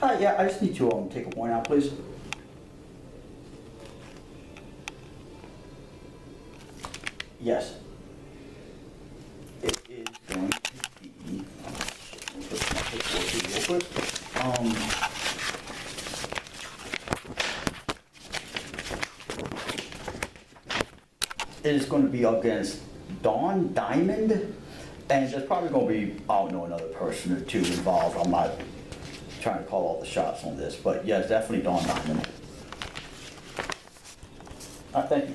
Hi, yeah, I just need to take a point out, please. Yes. It is going to be, let me put my paperwork here real quick. It is going to be against Dawn Diamond, and there's probably going to be, I don't know, another person or two involved. I'm not trying to call all the shots on this, but yes, definitely Dawn Diamond. Thank you.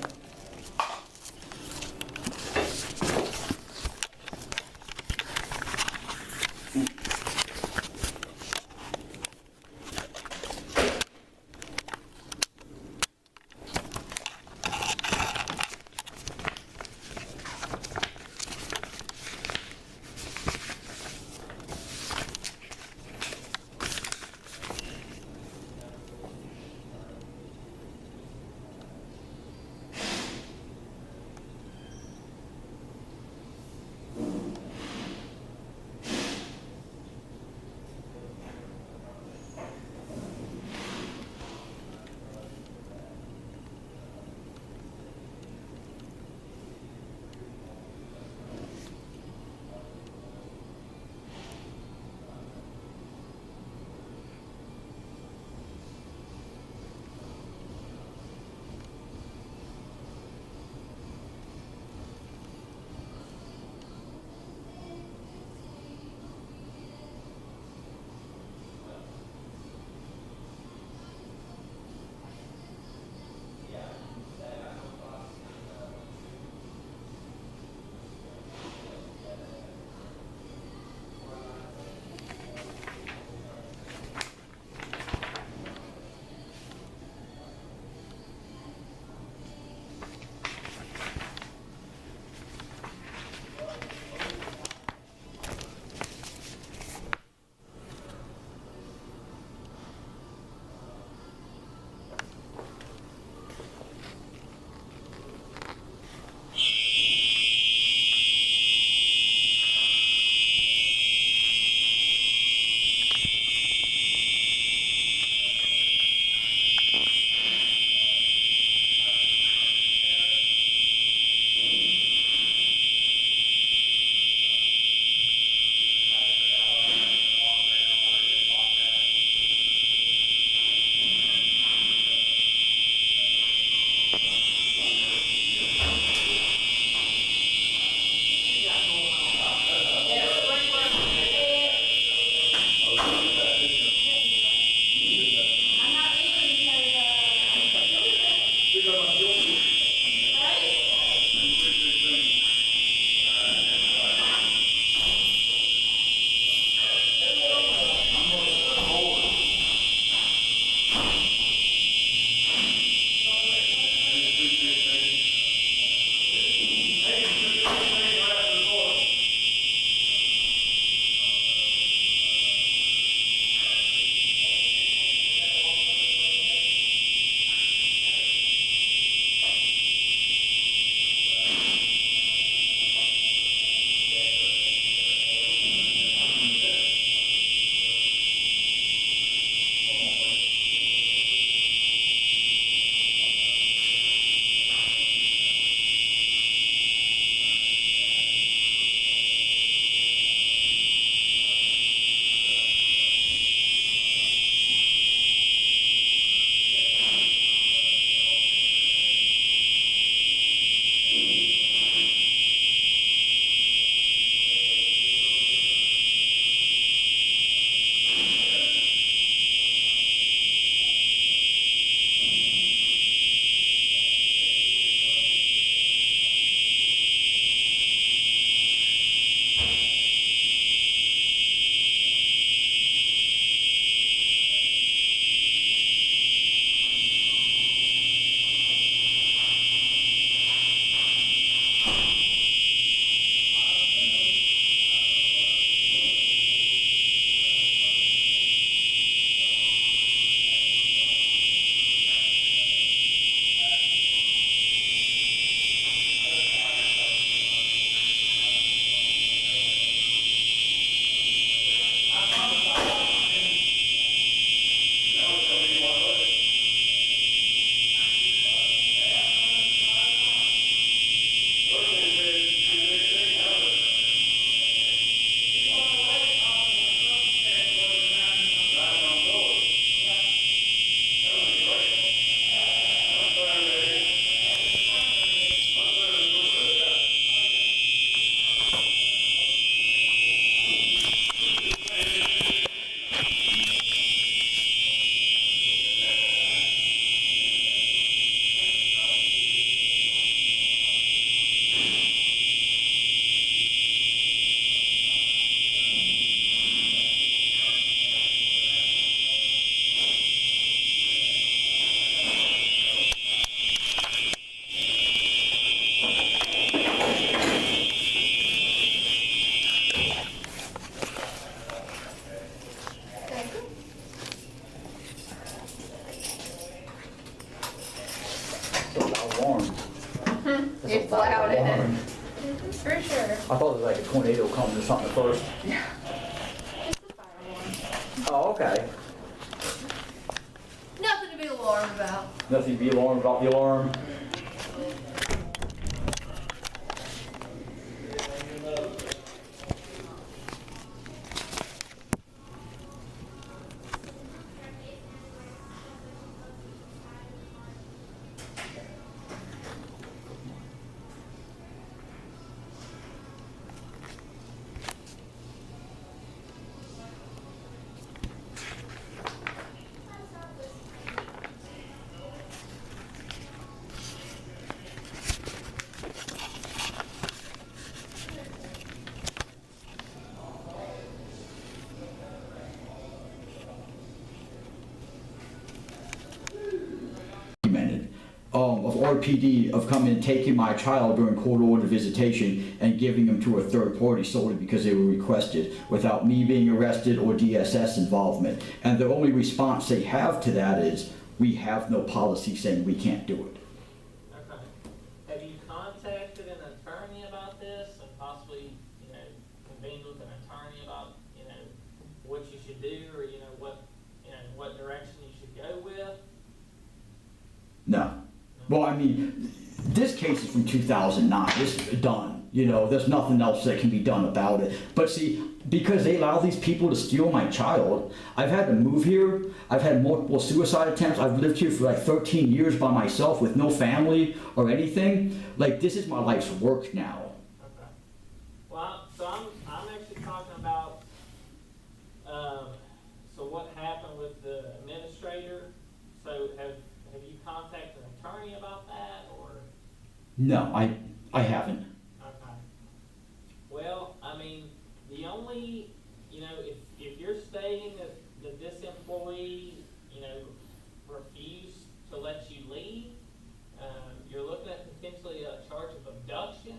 I thought it was like a tornado coming or something at first. It's a fire alarm. Oh, okay. Nothing to be alarmed about. Nothing to be alarmed about the alarm. Of RPD of coming and taking my child during court order visitation and giving them to a third party solely because they were requested without me being arrested or DSS involvement. And the only response they have to that is, we have no policy saying we can't do it. Okay. Have you contacted an attorney about this and possibly, convened with an attorney about, what you should do or, what direction you should go with? No. Well, I mean, this case is from 2009. This is done. There's nothing else that can be done about it. But see, because they allow these people to steal my child, I've had to move here. I've had multiple suicide attempts. I've lived here for like 13 years by myself with no family or anything. Like, this is my life's work now. Okay. Well, so I'm actually talking about, so what happened with the administrator? So have you contacted an attorney about that, or? No, I haven't. Okay. Well, I mean, the only, if you're stating that this employee, refused to let you leave, you're looking at potentially a charge of abduction.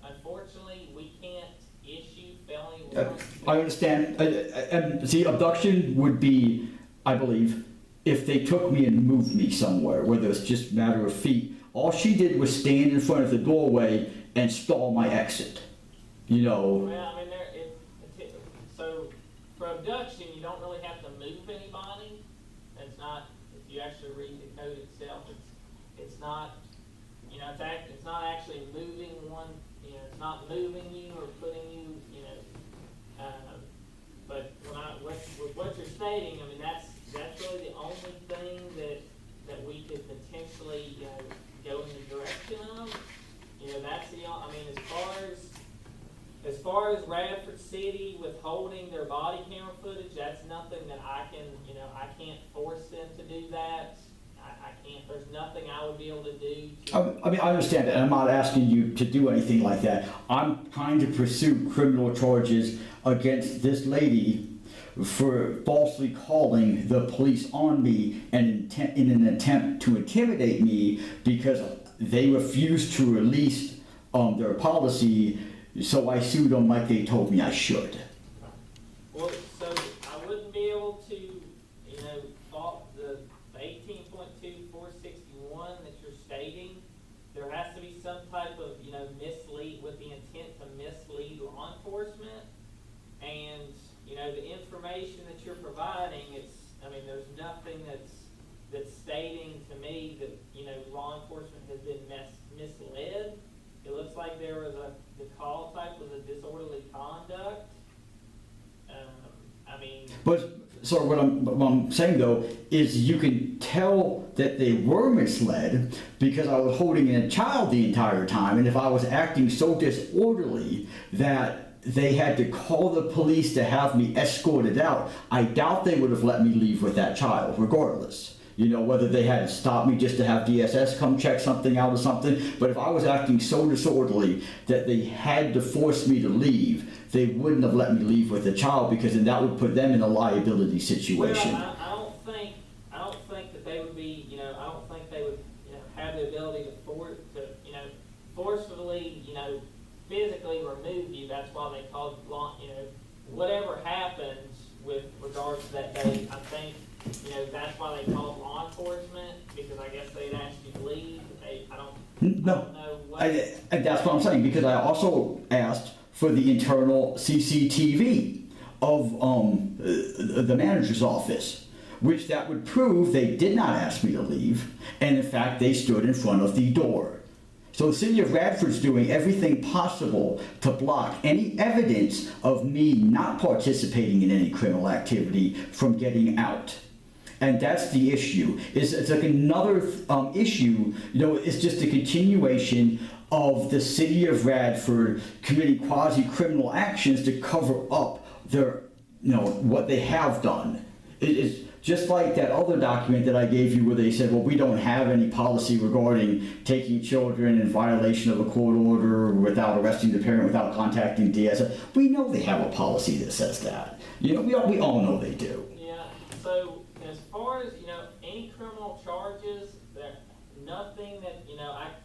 Unfortunately, we can't issue felony warrants. I understand. And see, abduction would be, I believe, if they took me and moved me somewhere, whether it's just a matter of feet. All she did was stand in front of the doorway and stall my exit. Well, I mean, so for abduction, you don't really have to move anybody. It's not, if you actually read the code itself, it's not, it's not actually moving one, it's not moving you or putting you, but with what you're stating, I mean, that's really the only thing that we could potentially, go in the direction of. That's the, I mean, as far as Radford City withholding their body camera footage, that's nothing that I can, I can't force them to do that. I can't, there's nothing I would be able to do to. I mean, I understand that, and I'm not asking you to do anything like that. I'm trying to pursue criminal charges against this lady for falsely calling the police on me and in an attempt to intimidate me because they refused to release their policy, so I sued them like they told me I should. Well, so I wouldn't be able to, fault the 18.2461 that you're stating. There has to be some type of, mislead, with the intent to mislead law enforcement. And, the information that you're providing, there's nothing that's stating to me that, law enforcement has been misled. It looks like there was the call type was a disorderly conduct. But so what I'm saying though is you can tell that they were misled because I was holding in a child the entire time, and if I was acting so disorderly that they had to call the police to have me escorted out, I doubt they would have let me leave with that child regardless. Whether they had to stop me just to have DSS come check something out or something. But if I was acting so disorderly that they had to force me to leave, they wouldn't have let me leave with the child because then that would put them in a liability situation. Well, I don't think that they would be, I don't think they would, have the ability to forcefully, physically remove you. That's why they called, whatever happened with regards to that day, I think, that's why they called law enforcement, because I guess they'd asked you to leave. I don't know what. And that's what I'm saying, because I also asked for the internal CCTV of the manager's office, which that would prove they did not ask me to leave, and in fact they stood in front of the door. So the city of Radford's doing everything possible to block any evidence of me not participating in any criminal activity from getting out. And that's the issue. It's like another issue, it's just a continuation of the city of Radford committing quasi-criminal actions to cover up their, what they have done. It's just like that other document that I gave you where they said, well, we don't have any policy regarding taking children in violation of a court order without arresting the parent, without contacting DSS. We know they have a policy that says that. We all know they do. Yeah, so as far as, any criminal charges, nothing that,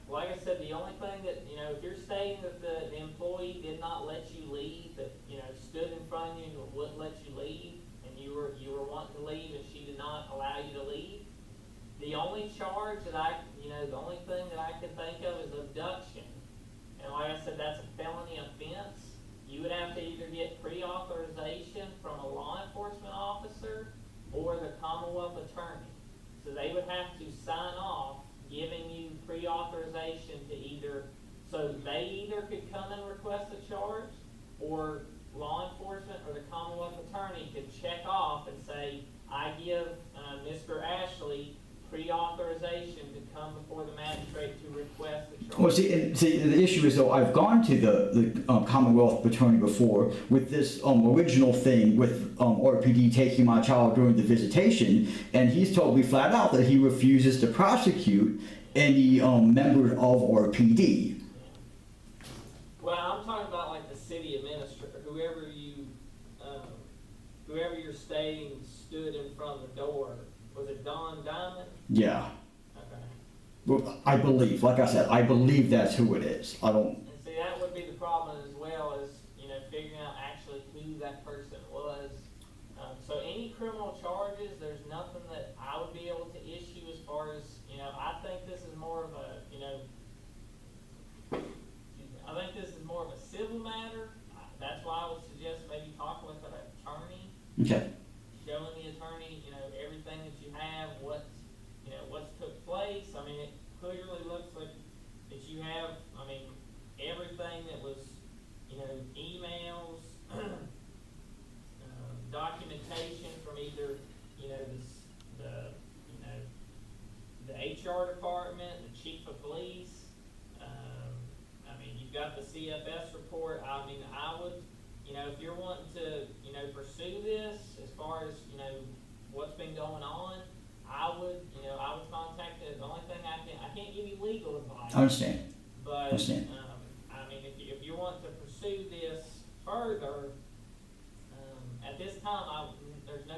like I said, the only thing that, if you're stating that the employee did not let you leave, that, stood in front of you and wouldn't let you leave, and you were wanting to leave and she did not allow you to leave, the only charge that the only thing that I can think of is abduction. And like I said, that's a felony offense. You would have to either get pre-authorization from a law enforcement officer or the Commonwealth attorney. So they would have to sign off giving you pre-authorization to so they either could come and request a charge, or law enforcement or the Commonwealth attorney could check off and say, I give Mr. Ashley pre-authorization to come before the magistrate to request the charge. Well, see, the issue is, though, I've gone to the Commonwealth attorney before with this original thing with RPD taking my child during the visitation, and he's told me flat out that he refuses to prosecute any member of RPD. Well, I'm talking about like the city administrator, whoever you're stating stood in front of the door. Was it Don Diamond? Yeah. Okay. Well, I believe, like I said, I believe that's who it is. I don't. And see, that would be the problem as well as, figuring out actually who that person was. So any criminal charges, there's nothing that I would be able to issue as far as, I think this is more of a, I think this is more of a civil matter. That's why I would suggest maybe talking with an attorney. Okay. Showing the attorney, everything that you have, what's took place. I mean, it clearly looks like that you have, everything that was, emails, documentation from either, the HR department, the chief of police. You've got the CFS report. I would, if you're wanting to, pursue this as far as, what's been going on, I would contact the only thing I can't give you legal advice. I understand. But, I understand. if you want to pursue this further, at this time, there's no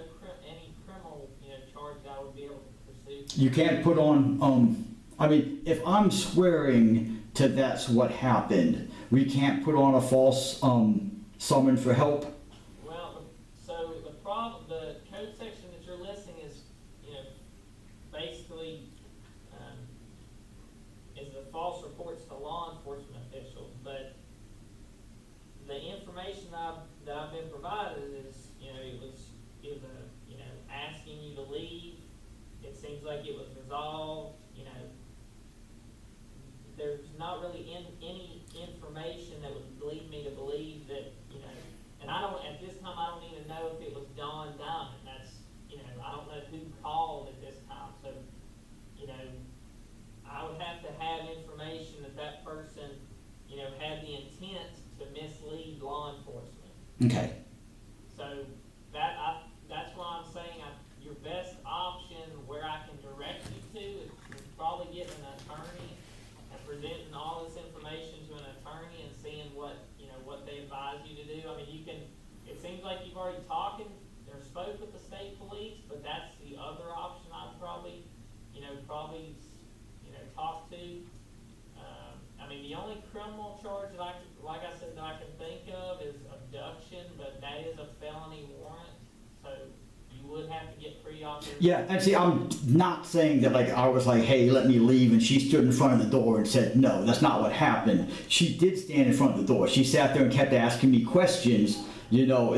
any criminal, charge I would be able to pursue. You can't put on, if I'm swearing to that's what happened, we can't put on a false summon for help. Well, so the code section that you're listing is, basically, is the false reports to law enforcement officials, but the information that I've been provided is, it was asking you to leave. It seems like it was resolved. There's not really any information that would lead me to believe that, and at this time, I don't even know if it was Don Diamond. That's, I don't know who called at this time. So, I would have to have information that person, had the intent to mislead law enforcement. Okay. So that's why I'm saying your best option where I can direct you to is probably getting an attorney and presenting all this information to an attorney and seeing what they advise you to do. It seems like you've already talked or spoke with the state police, but that's the other option I'd probably talk to. The only criminal charge that I can think of is abduction, but that is a felony warrant, so you would have have to get pre-op. Yeah, and see, I'm not saying that like I was like, hey, let me leave, and she stood in front of the door and said no. That's not what happened. She did stand in front of the door. She sat there and kept asking me questions. You know,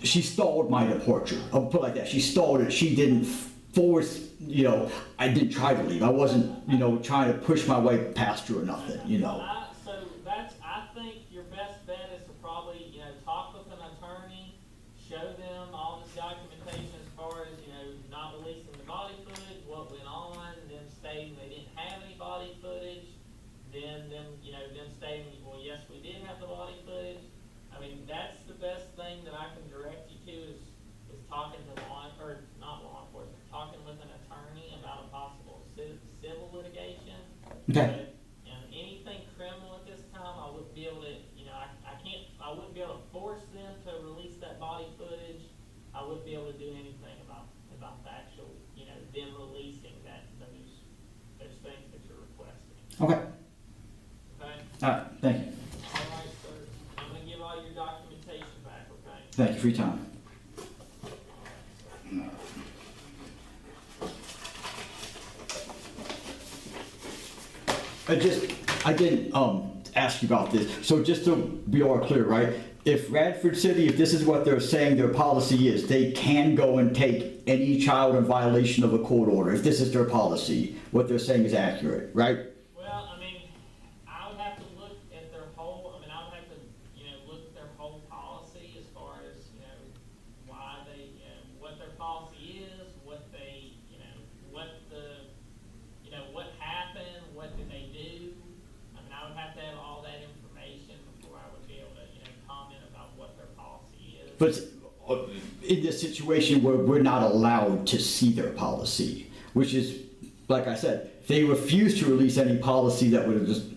she stalled my departure. I'll put it like that. She stalled it. She didn't force. You know, I didn't try to leave. I wasn't, you know, trying to push my way past her or nothing. You know. So that's, I think your best bet is to probably, you know, talk with an attorney, show them all this documentation as far as, you know, not releasing the body footage, what went on, them stating they didn't have any body footage, then them, you know, them stating, well, yes, we did have the body footage. I mean, that's the best thing that I can direct you to is talking to not law enforcement, talking with an attorney about a possible civil litigation. Okay. But, anything criminal at this time, I wouldn't be able to, you know, I wouldn't be able to force them to release that body footage. I wouldn't be able to do anything about the actual, you know, them releasing those things that you're requesting. Okay. Okay? All right. Thank you. All right, sir. I'm gonna give all your documentation back, okay? Thank you for your time. I didn't ask you about this. So just to be all clear, right? If Radford City, if this is what they're saying their policy is, they can go and take any child in violation of a court order. If this is their policy, what they're saying is accurate, right? Well, I mean, I would have to look at their whole, I would have to, you know, look at their whole policy as far as, you know, why they, you know, what their policy is, what they, you know, what happened, what did they do. I would have to have all that information before I would be able to, you know, comment about what their policy is. But in this situation where we're not allowed to see their policy, which is, like I said, they refused to release any policy that would have just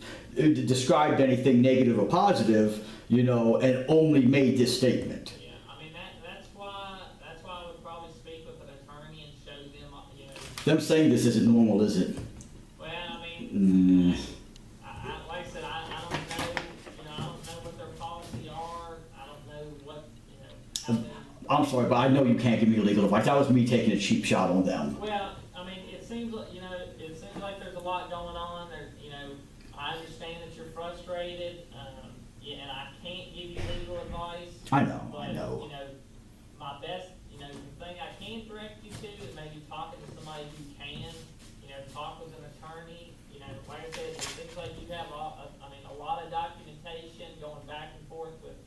described anything negative or positive, you know, and only made this statement. Yeah, that's why I would probably speak with an attorney and show them, you know. Them saying this isn't normal, is it? Well, like I said, I don't know, you know, I don't know what their policy are. I don't know what, you know, how they. I'm sorry, but I know you can't give me legal advice. That was me taking a cheap shot on them. Well, it seems like, you know, there's a lot going on. You know, I understand that you're frustrated, yeah, and I can't give you legal advice. I know. But, you know, my best, you know, the thing I can direct you to is maybe talking to somebody who can, you know, talk with an attorney. You know, like I said, it seems like you have a lot of documentation going back and forth with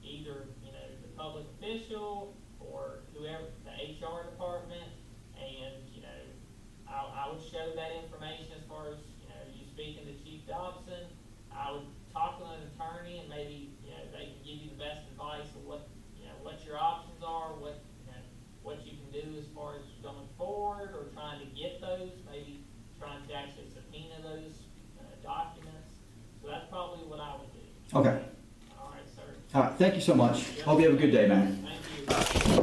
either, you know, the public official or whoever, the HR department, and, you know, I would show that information as far as, you know, you speaking to Chief Dobson. I would talk with an attorney and maybe, you know, they can give you the best advice of what, you know, what your options are, what, you know, what you can do as far as going forward or trying to get those, maybe trying to actually subpoena those documents. So that's probably what I would do. Okay. All right, sir. All right. Thank you so much. Hope you have a good day, man. Thank you.